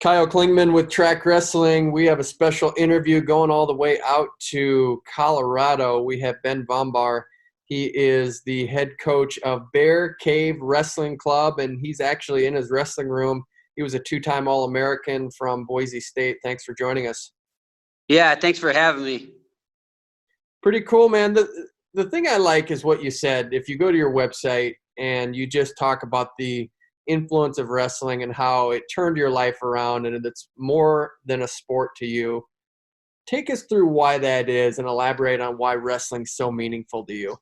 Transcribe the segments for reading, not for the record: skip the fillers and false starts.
Kyle Klingman with Track Wrestling. We have a special interview going all the way out to Colorado. We have Ben VomBaur. He is the head coach of Bear Cave Wrestling Club, and he's actually in his wrestling room. He was a two-time All-American from Boise State. Thanks for joining us. Yeah, thanks for having me. Pretty cool, man. The thing I like is what you said. If you go to your website and you just talk about the influence of wrestling and how it turned your life around and it's more than a sport to you. Take us through why that is and elaborate on why wrestling's so meaningful to you.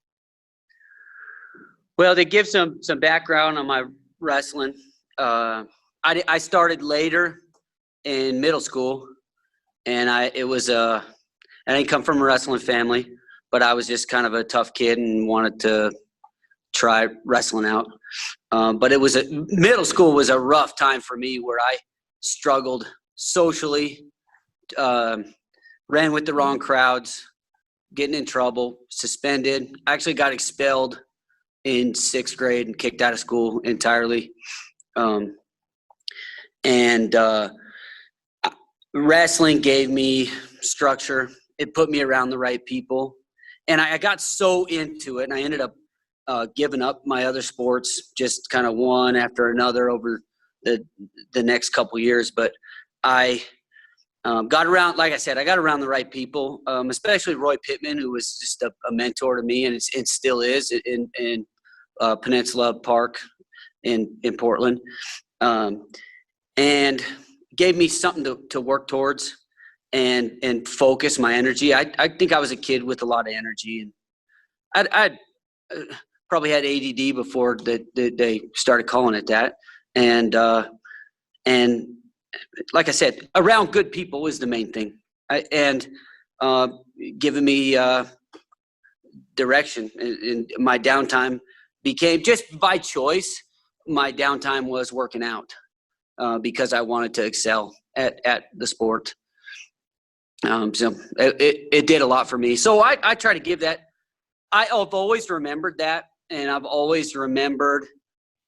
Well, to give some background on my wrestling, I started later in middle school, and I didn't come from a wrestling family, but I was just kind of a tough kid and wanted to try wrestling out. But middle school was a rough time for me where I struggled socially, ran with the wrong crowds, getting in trouble, suspended. I actually got expelled in 6th grade and kicked out of school entirely. Wrestling gave me structure. It put me around the right people. And I got so into it, and I ended up giving up my other sports, just kind of one after another over the next couple years. But I got around, like I said, I got around the right people, especially Roy Pittman, who was just a mentor to me, and it still is in Peninsula Park in Portland, and gave me something to work towards and focus my energy. I think I was a kid with a lot of energy, and I probably had ADD before they started calling it that. And like I said, around good people is the main thing. Giving me direction. And my downtime became, just by choice, my downtime was working out because I wanted to excel at the sport. So it did a lot for me. So I try to give that. I've always remembered that. And I've always remembered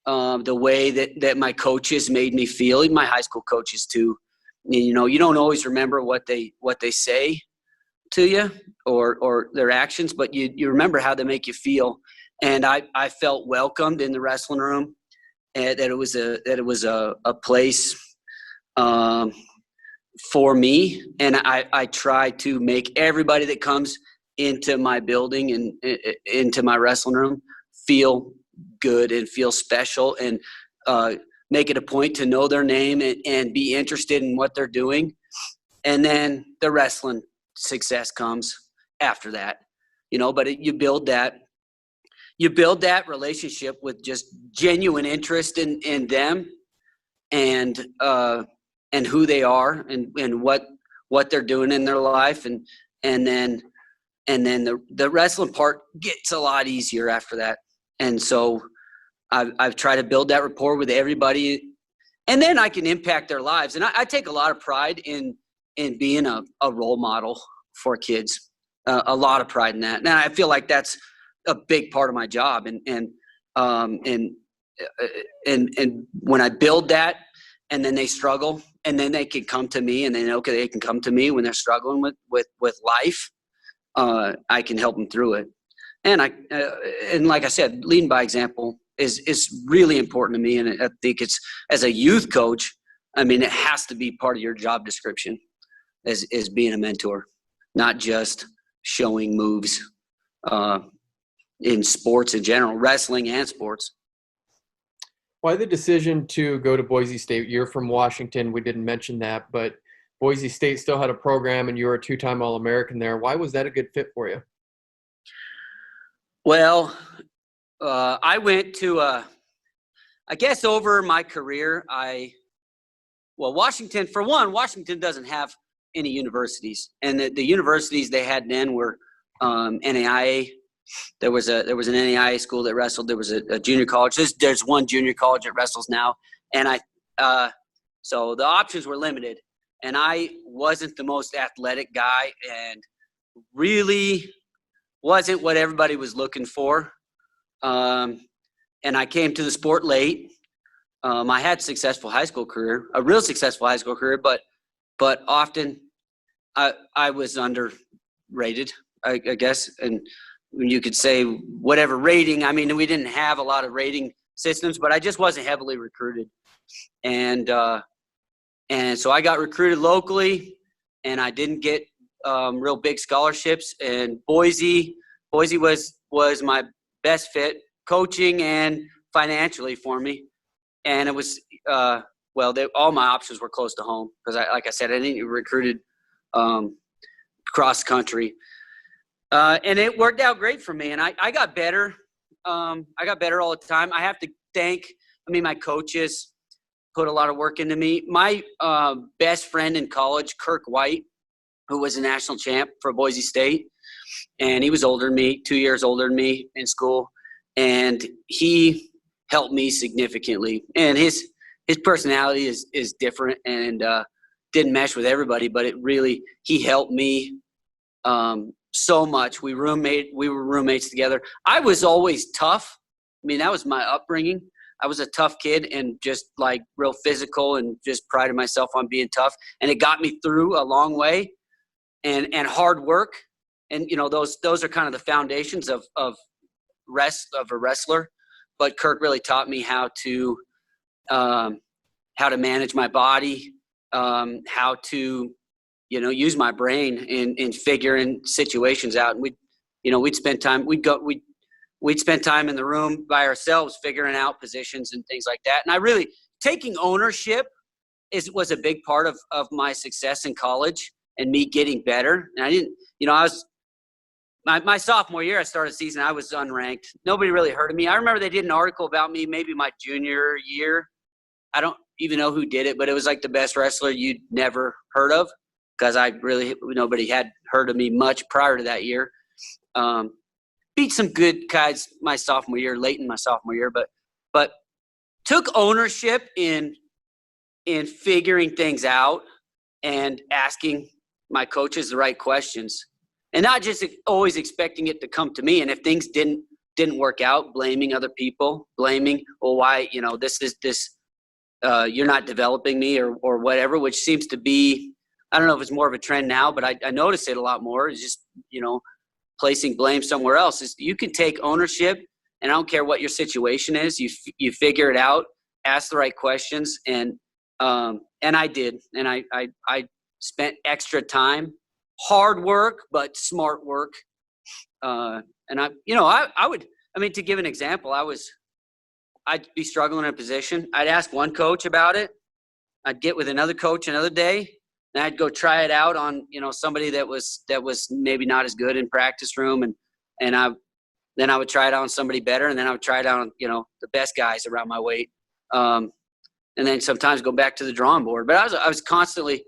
the way that my coaches made me feel, even my high school coaches too. You know, you don't always remember what they say to you or their actions, but you remember how they make you feel. And I felt welcomed in the wrestling room, and that it was a place for me. And I try to make everybody that comes into my building and into my wrestling room feel good and feel special, and make it a point to know their name and be interested in what they're doing. And then the wrestling success comes after that, but you build that relationship with just genuine interest in them and who they are and what they're doing in their life. And then the wrestling part gets a lot easier after that. And so I've tried to build that rapport with everybody, and then I can impact their lives. And I take a lot of pride in being a role model for kids, a lot of pride in that. And I feel like that's a big part of my job. And when I build that, and then they struggle, and then they can come to me, and they can come to me when they're struggling with life. I can help them through it. And and like I said, leading by example is really important to me. And I think it's, as a youth coach, I mean, it has to be part of your job description as being a mentor, not just showing moves in sports in general, wrestling and sports. Why the decision to go to Boise State? You're from Washington. We didn't mention that, but Boise State still had a program, and you were a two-time All-American there. Why was that a good fit for you? Well, I went to, I guess over my career, Washington, for one, Washington doesn't have any universities. And the universities they had then were NAIA. There was an NAIA school that wrestled. There was a junior college. There's one junior college that wrestles now. And so the options were limited. And I wasn't the most athletic guy, and really wasn't what everybody was looking for. And I came to the sport late. I had a real successful high school career, but often I was underrated, I guess. And you could say whatever rating. I mean, we didn't have a lot of rating systems, but I just wasn't heavily recruited. And so I got recruited locally, and I didn't get real big scholarships. And Boise was my best fit, coaching and financially for me. And it was all my options were close to home because, like I said, I didn't get recruited cross country, and it worked out great for me. And I got better. I got better all the time. I have to thank. My coaches put a lot of work into me. My best friend in college, Kirk White, who was a national champ for Boise State, and he was older than me, 2 years older than me in school, and he helped me significantly. And his personality is different and didn't mesh with everybody, but he helped me so much. We were roommates together. I was always tough. That was my upbringing. I was a tough kid and just like real physical and just prided myself on being tough. And it got me through a long way and hard work. And, those are kind of the foundations of a wrestler. But Kirk really taught me how to manage my body, how to, use my brain in figuring situations out. And we'd spend time in the room by ourselves figuring out positions and things like that. And I really taking ownership was a big part of my success in college and me getting better. And I didn't, I was my sophomore year, I started the season, I was unranked. Nobody really heard of me. I remember they did an article about me maybe my junior year. I don't even know who did it, but it was like the best wrestler you'd never heard of because nobody had heard of me much prior to that year. Beat some good guys my sophomore year, late in my sophomore year, but took ownership in figuring things out and asking my coaches the right questions. And not just always expecting it to come to me. And if things didn't work out, blaming other people, why, this, you're not developing me or whatever, which seems to be, I don't know if it's more of a trend now, but I notice it a lot more. It's just, placing blame somewhere else. You can take ownership, and I don't care what your situation is. You figure it out, ask the right questions. And I did. And I spent extra time. Hard work, but smart work. To give an example, I'd be struggling in a position. I'd ask one coach about it. I'd get with another coach another day, and I'd go try it out on, somebody that was maybe not as good in practice room. And then I would try it out on somebody better. And then I would try it out on, the best guys around my weight. And then sometimes go back to the drawing board. But I was constantly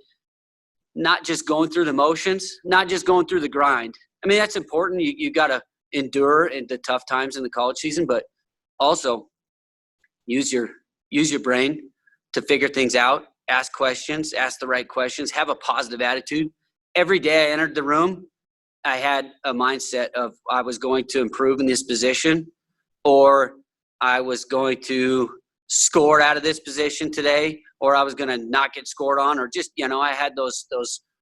not just going through the motions, not just going through the grind. That's important. You got to endure into tough times in the college season, but also use your brain to figure things out, ask questions, ask the right questions, have a positive attitude. Every day I entered the room, I had a mindset of I was going to improve in this position, or I was going to score out of this position today, or I was going to not get scored on, or just, I had those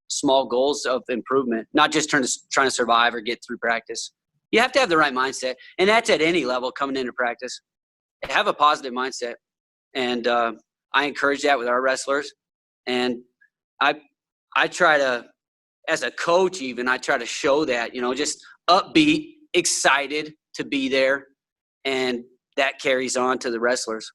small goals of improvement, not just trying to survive or get through practice. You have to have the right mindset, and that's at any level coming into practice. Have a positive mindset, and I encourage that with our wrestlers. And I try to, as a coach even, I try to show that, just upbeat, excited to be there, and that carries on to the wrestlers.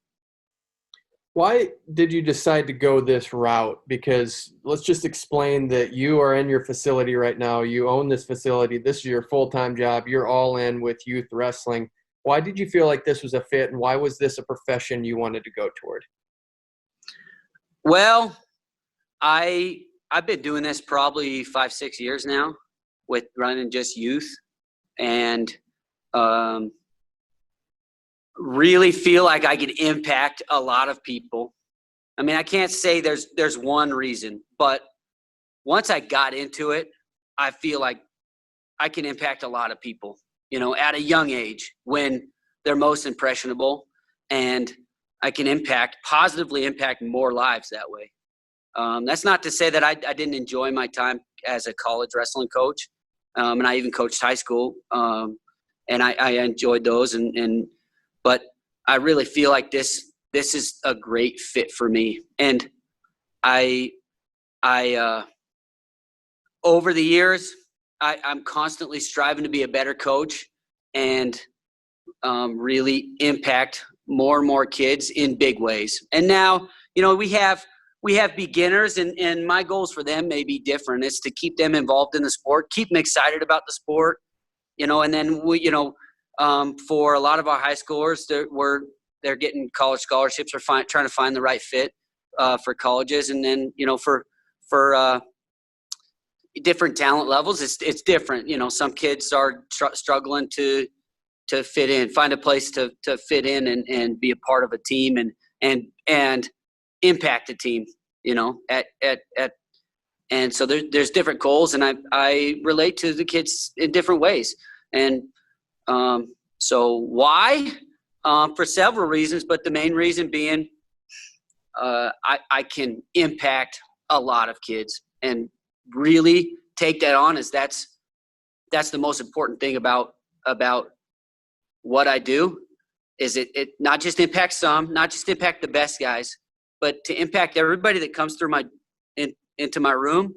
Why did you decide to go this route? Because let's just explain that you are in your facility right now. You own this facility. This is your full-time job. You're all in with youth wrestling. Why did you feel like this was a fit, and why was this a profession you wanted to go toward? Well, I've been doing this probably 5-6 years now with running just youth, and really feel like I can impact a lot of people. I can't say there's one reason, but once I got into it, I feel like I can impact a lot of people, at a young age when they're most impressionable. And positively impact more lives that way. That's not to say that I didn't enjoy my time as a college wrestling coach. And I even coached high school. And I enjoyed those. But I really feel like this is a great fit for me. And I over the years, I'm constantly striving to be a better coach and really impact more and more kids in big ways. And now, we have beginners, and my goals for them may be different. It's to keep them involved in the sport, keep them excited about the sport, and then for a lot of our high schoolers, they're getting college scholarships or trying to find the right fit for colleges. And then, for different talent levels, it's different. Some kids are struggling to fit in, find a place to fit in and be a part of a team and impact a team, and so there's different goals, and I relate to the kids in different ways. And so why? For several reasons, but the main reason being I can impact a lot of kids and really take that on, as that's the most important thing about what I do, is it not just impacts some, not just impact the best guys, but to impact everybody that comes through into my room,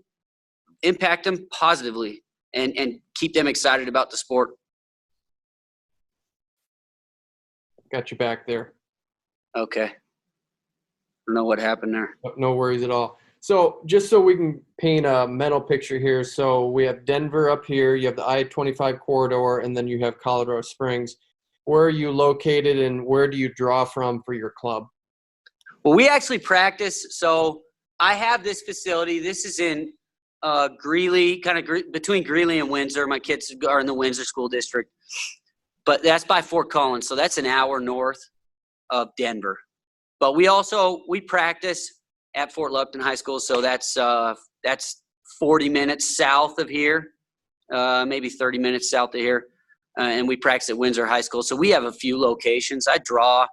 impact them positively and keep them excited about the sport. Got you back there. Okay. I don't know what happened there. No worries at all. So just so we can paint a mental picture here. So we have Denver up here, you have the I-25 corridor, and then you have Colorado Springs. Where are you located, and where do you draw from for your club? Well, we actually practice. So I have this facility. This is in Greeley, between Greeley and Windsor. My kids are in the Windsor School District. But that's by Fort Collins, so that's an hour north of Denver. But we practice at Fort Lupton High School, so that's 40 minutes south of here, maybe 30 minutes south of here, and we practice at Windsor High School. So we have a few locations. I draw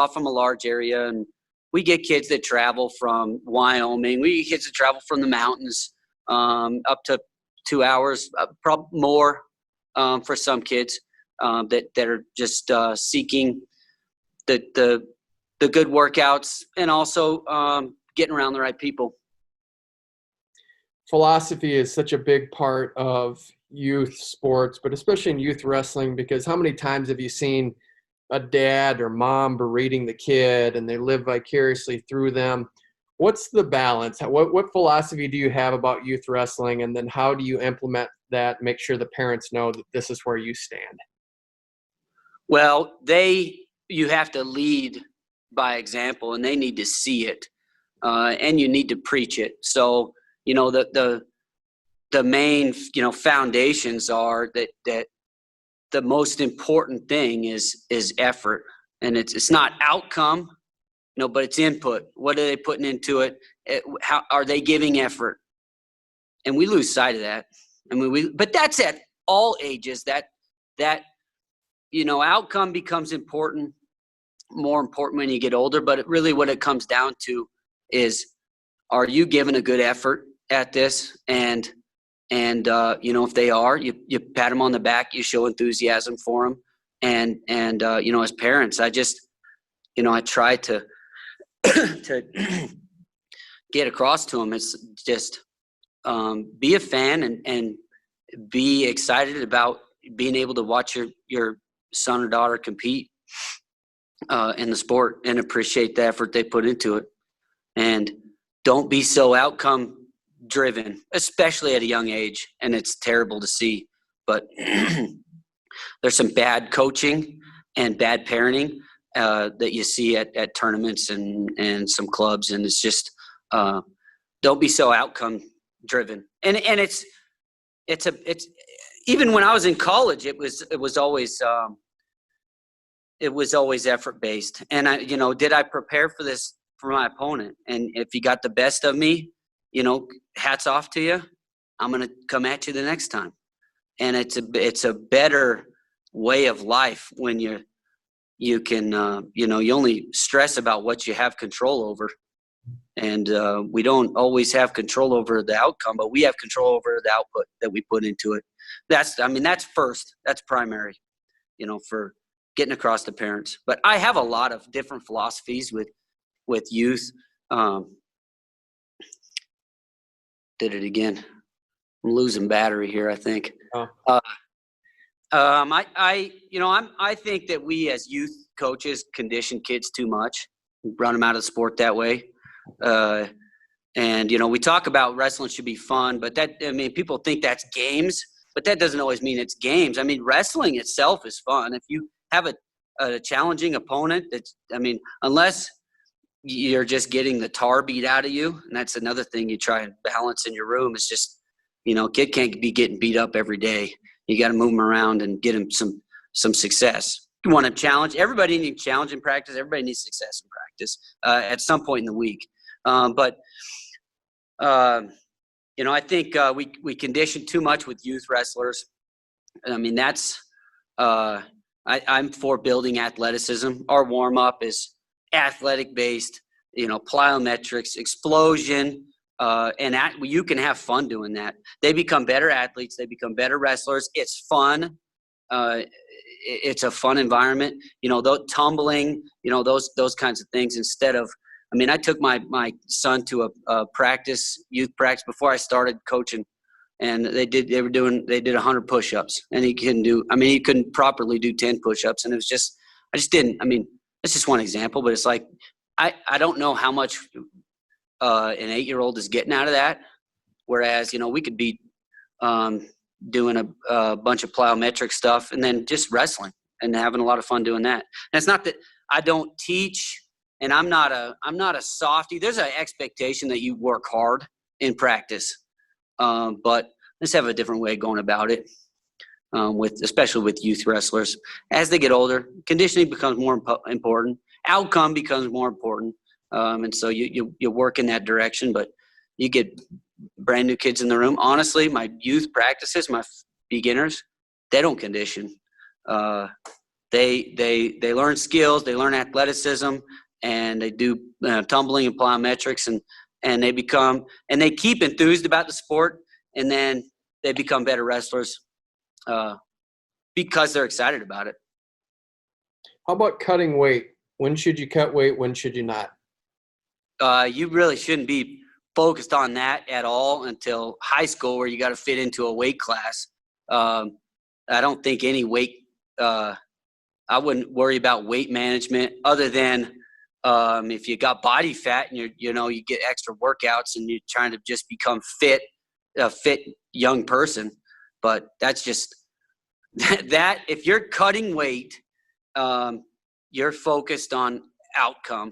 from a large area, and we get kids that travel from Wyoming. We get kids that travel from the mountains up to 2 hours, probably more for some kids. That are just seeking the good workouts and also getting around the right people. Philosophy is such a big part of youth sports, but especially in youth wrestling, because how many times have you seen a dad or mom berating the kid and they live vicariously through them? What's the balance? What philosophy do you have about youth wrestling, and then how do you implement that, make sure the parents know that this is where you stand? Well, you have to lead by example, and they need to see it, and you need to preach it. So, the main, foundations are that the most important thing is effort, and it's not outcome, but it's input. What are they putting into it? How are they giving effort? And we lose sight of that. I mean, but that's at all ages. That outcome becomes more important when you get older. But really what it comes down to is, are you giving a good effort at this? And if they are, you pat them on the back, you show enthusiasm for them. And as parents, I try to get across to them. It's just be a fan and be excited about being able to watch your son or daughter compete in the sport, and appreciate the effort they put into it. And don't be so outcome driven, especially at a young age. And it's terrible to see, but there's some bad coaching and bad parenting that you see at tournaments and some clubs. And it's just, don't be so outcome driven. And it's even when I was in college, it was always effort based. And did I prepare for this for my opponent? And if you got the best of me, hats off to you. I'm going to come at you the next time. And it's a better way of life when you can, you only stress about what you have control over. And we don't always have control over the outcome, but we have control over the output that we put into it. That's first. That's primary, for getting across to parents. But I have a lot of different philosophies with youth. Did it again. I'm losing battery here, I think. Oh. I think that we as youth coaches condition kids too much, run them out of the sport that way. And we talk about wrestling should be fun, but people think that's games, but that doesn't always mean it's games. I mean, wrestling itself is fun. If you have a challenging opponent, unless you're just getting the tar beat out of you, and that's another thing you try and balance in your room. It's just, kid can't be getting beat up every day. You got to move them around and get them some success. You want to challenge. Everybody needs challenge in practice. Everybody needs success in practice at some point in the week. But I think we condition too much with youth wrestlers. That's I'm for building athleticism. Our warm up is athletic based. Plyometrics, explosion, and you can have fun doing that. They become better athletes. They become better wrestlers. It's fun. It's a fun environment. Tumbling. Those kinds of things instead of. I took my son to a youth practice before I started coaching, and they did 100 push-ups, and he couldn't properly do 10 push-ups, and it was just, I just didn't, that's just one example, but it's like, I don't know how much an 8-year-old is getting out of that, whereas, we could be doing a bunch of plyometric stuff and then just wrestling and having a lot of fun doing that. And it's not that I don't teach. And I'm not a softie. There's an expectation that you work hard in practice, but let's have a different way of going about it. Especially with youth wrestlers, as they get older, conditioning becomes more important. Outcome becomes more important, and so you work in that direction. But you get brand new kids in the room. Honestly, my youth practices, my beginners, they don't condition. They learn skills, they learn athleticism. And they do tumbling and plyometrics, and they keep enthused about the sport, and then they become better wrestlers because they're excited about it. How about cutting weight? When should you cut weight? When should you not? You really shouldn't be focused on that at all until high school, where you got to fit into a weight class. I don't think any weight. I wouldn't worry about weight management other than. If you got body fat and you get extra workouts and you're trying to just become a fit young person, but that's just that. If you're cutting weight, you're focused on outcome.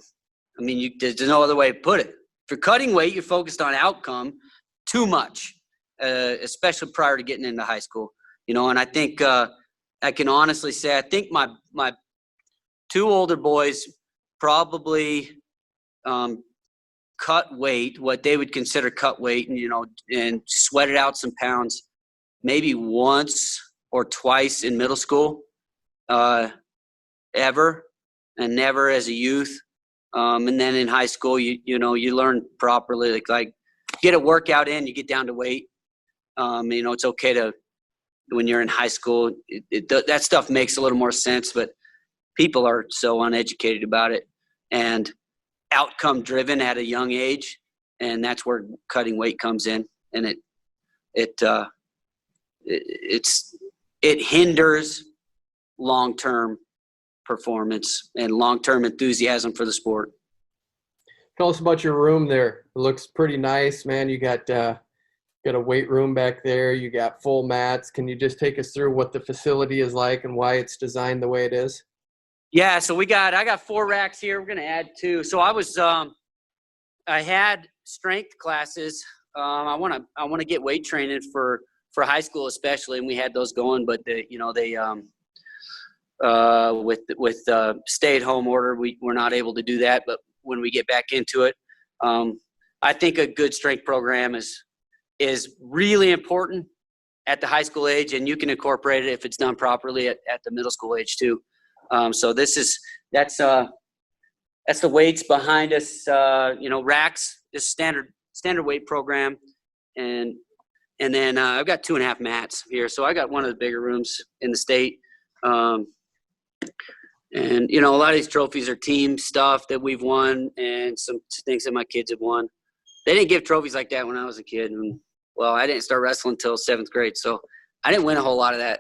There's no other way to put it. If you're cutting weight, you're focused on outcome too much, especially prior to getting into high school. And I think I can honestly say I think my 2 older boys probably cut weight, what they would consider cut weight, and sweated out some pounds, maybe once or twice in middle school, ever, and never as a youth. And then in high school, you learn properly, like get a workout in, you get down to weight. It's okay to, when you're in high school, that stuff makes a little more sense, but people are so uneducated about it and outcome driven at a young age. And that's where cutting weight comes in. And it hinders long-term performance and long-term enthusiasm for the sport. Tell us about your room there. It looks pretty nice, man. You got a weight room back there. You got full mats. Can you just take us through what the facility is like and why it's designed the way it is? Yeah, so I got 4 racks here. We're gonna add 2. So I had strength classes. I wanna get weight training for high school especially, and we had those going. But with stay-at-home order, we're not able to do that. But when we get back into it, I think a good strength program is really important at the high school age, and you can incorporate it if it's done properly at the middle school age too. So that's the weights behind us. Racks is standard weight program, and then I've got 2.5 mats here. So I got one of the bigger rooms in the state. And a lot of these trophies are team stuff that we've won, and some things that my kids have won. They didn't give trophies like that when I was a kid. And, well, I didn't start wrestling until 7th grade, so I didn't win a whole lot of that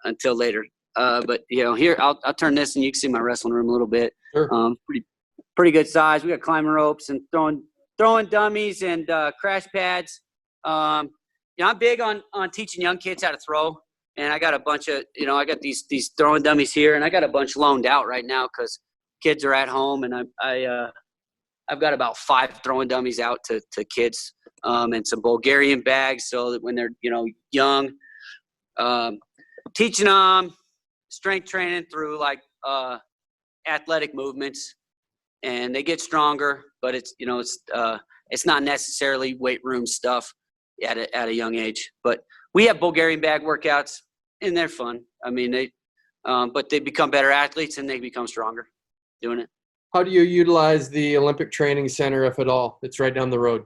until later. But here I'll turn this, and you can see my wrestling room a little bit. Sure. Pretty good size. We got climbing ropes and throwing dummies and crash pads. I'm big on teaching young kids how to throw. And I got a bunch of, I got these throwing dummies here, and I got a bunch loaned out right now because kids are at home, and I've got about 5 throwing dummies out to kids, and some Bulgarian bags so that when they're young, teaching them strength training through like athletic movements, and they get stronger. But it's not necessarily weight room stuff at a young age, but we have Bulgarian bag workouts, and they're fun. I mean, but they become better athletes, and they become stronger doing it. How do you utilize the Olympic Training Center, if at all? It's right down the road.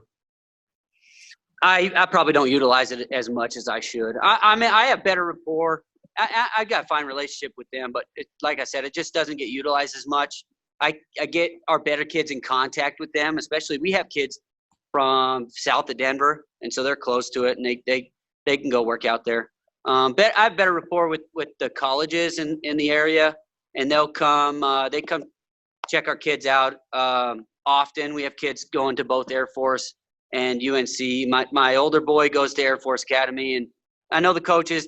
I probably don't utilize it as much as I should. I mean, I have better rapport. I got a fine relationship with them, but like I said, it just doesn't get utilized as much. I get our better kids in contact with them, especially we have kids from south of Denver, and so they're close to it, and they can go work out there. But I have better rapport with the colleges in the area, and they'll come. They come check our kids out often. We have kids going to both Air Force and UNC. My older boy goes to Air Force Academy, and I know the coaches.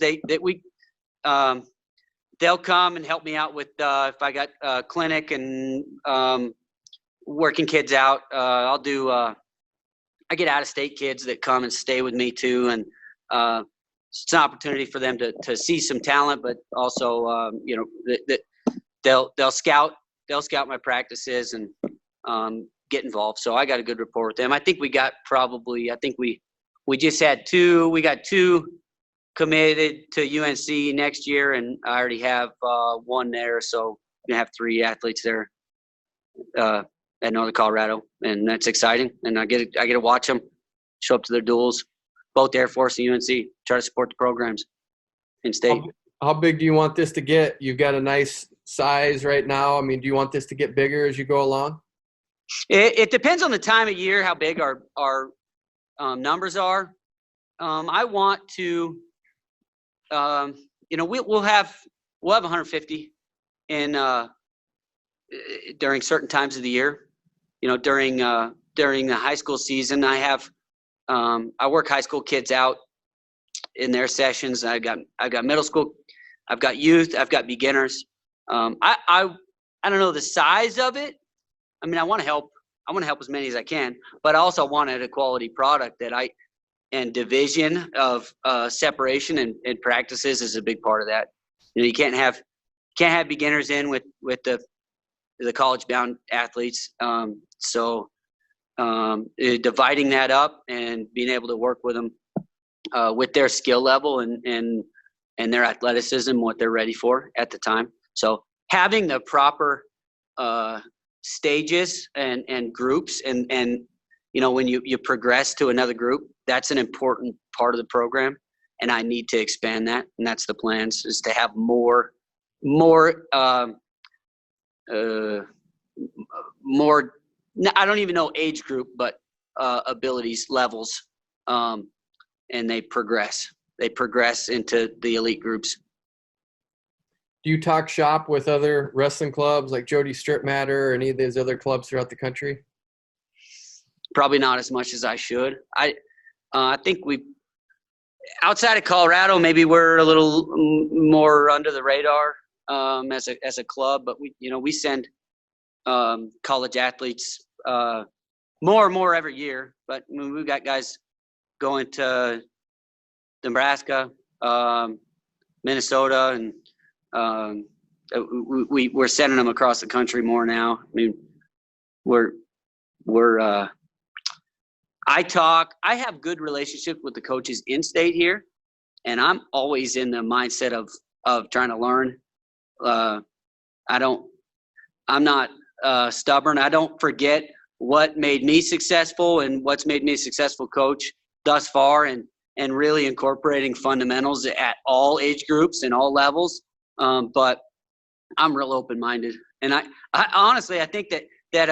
They'll come and help me out with if I got a clinic and working kids out. I'll do. I get out-of-state kids that come and stay with me too, and it's an opportunity for them to see some talent, but also they'll scout my practices and get involved. So I got a good rapport with them. I think we got we just had 2. We got 2 committed to UNC next year, and I already have 1 there. So we have 3 athletes there at Northern Colorado, and that's exciting. And I get to watch them show up to their duels, both Air Force and UNC, try to support the programs in state. How big do you want this to get? You've got a nice size right now. I mean, do you want this to get bigger as you go along? It depends on the time of year, how big our numbers are. I want to, we'll have 150 in during certain times of the year. During the high school season, I work high school kids out in their sessions. I've got middle school, I've got youth, I've got beginners. I don't know the size of it. I mean, I want to help as many as I can, but I also wanted a quality product and division of separation and practices is a big part of that. You can't have beginners in with the college bound athletes. So dividing that up and being able to work with them with their skill level and their athleticism, what they're ready for at the time. So having the proper stages and groups and when you progress to another group, that's an important part of the program, and I need to expand that, and that's the plans, is to have more I don't even know age group, but abilities levels, and they progress into the elite groups. Do you talk shop with other wrestling clubs like Jody Strip Matter or any of these other clubs throughout the country? Probably not as much as I should. I think outside of Colorado, maybe we're a little more under the radar as a club, but we send college athletes more and more every year. But we've got guys going to Nebraska, Minnesota, and we're sending them across the country more now. I mean, I have good relationships with the coaches in state here, and I'm always in the mindset of trying to learn I'm not stubborn. I don't forget what made me successful and what's made me a successful coach thus far, and really incorporating fundamentals at all age groups and all levels. But I'm real open-minded. And I honestly, I think that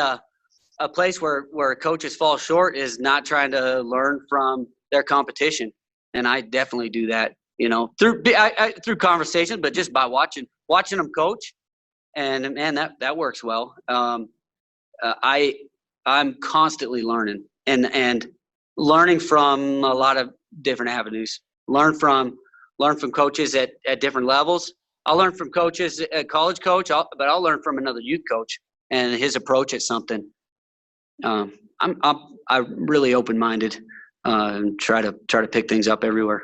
a place where coaches fall short is not trying to learn from their competition. And I definitely do that, through conversation, but just by watching them coach. And man, that works well. I'm constantly learning and learning from a lot of different avenues. Learn from coaches at different levels. I'll learn from coaches, a college coach, but I'll learn from another youth coach and his approach at something. I'm really open-minded and try to pick things up everywhere.